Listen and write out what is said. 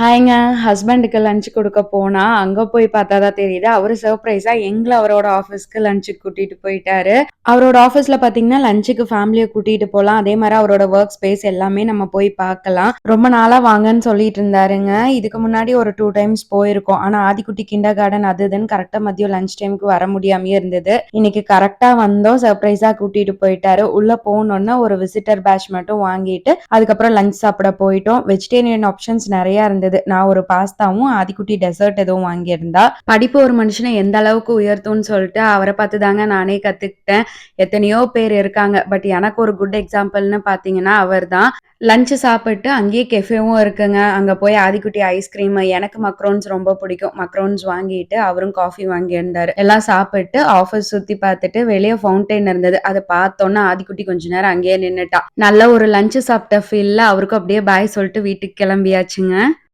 ஹாய்ங்க. ஹஸ்பண்டுக்கு லஞ்ச் குடுக்க போனா, அங்க போய் பார்த்தா தான் தெரியுது, அவரு சர்ப்ரைஸா எங்கள அவரோட ஆஃபீஸ்க்கு லஞ்சுக்கு கூட்டிட்டு போயிட்டாரு. அவரோட ஆஃபீஸ்ல பார்த்தீங்கன்னா, லஞ்சுக்கு ஃபேமிலிய கூட்டிட்டு போலாம். அதே மாரி அவரோட வொர்க் ஸ்பேஸ் எல்லாமே நம்ம போய் பார்க்கலாம். ரொம்ப நாளா வாங்கன்னு சொல்லிட்டு இருந்தாருங்க. இதுக்கு முன்னாடி ஒரு 2 டைம்ஸ் போயிருக்கோம். ஆனா, ஆதிக்குட்டி கிண்டர் கார்டன் அது இதுன்னு கரெக்ட்டா மதியம் லஞ்ச் டைம்க்கு வர முடியாமயே இருந்தது. இன்னைக்கு கரெக்ட்டா வந்தோம். சர்ப்ரைஸா கூட்டிட்டு போயிட்டாரு. உள்ள போனோனே ஒரு விசிட்டர் பேட்ஜ் மட்டும் வாங்கிட்டு, அதுக்கப்புறம் லஞ்ச் சாப்பிட போயிட்டோம். வெஜிடேரியன் ஆப்ஷன்ஸ் நெறைய இருந்தது. நான் ஒரு பாஸ்தாவும், ஆதிக்குட்டி டெசர்ட் எதுவும் வாங்கியிருந்தா. படிப்பு ஒரு மனுஷன எந்த அளவுக்கு உயர்த்தும்னு சொல்லிட்டு அவர பார்த்து தாங்க நானே கத்துக்கிட்டேன். எத்தனையோ பேர் இருக்காங்க. பட் எனக்கு ஒரு குட் எக்ஸாம்பிள்னு பார்த்தீங்கன்னா அவர்தான். லஞ்ச் சாப்பிட்டு அங்கேயே கெஃபேவும் இருக்குங்க. அங்க போய் ஆதிக்குட்டி ஐஸ்கிரீம், எனக்கு மக்ரோன்ஸ் ரொம்ப பிடிக்கும். மக்ரோன்ஸ் வாங்கிட்டு அவரும் காஃபி வாங்கியிருந்தாரு. எல்லாம் சாப்பிட்டு ஆஃபீஸ் சுத்தி பார்த்துட்டு வெளிய ஃபவுண்டைன் இருந்தது. அத பார்த்தோன்னே ஆதிக்குட்டி கொஞ்ச நேரம் அங்கேயே நின்னுட்டா. நல்ல ஒரு லஞ்ச் சாப்பிட்ட ஃபீல்ல அவருக்கும் அப்படியே பாய் சொல்லிட்டு வீட்டுக்கு கிளம்பியாச்சுங்க.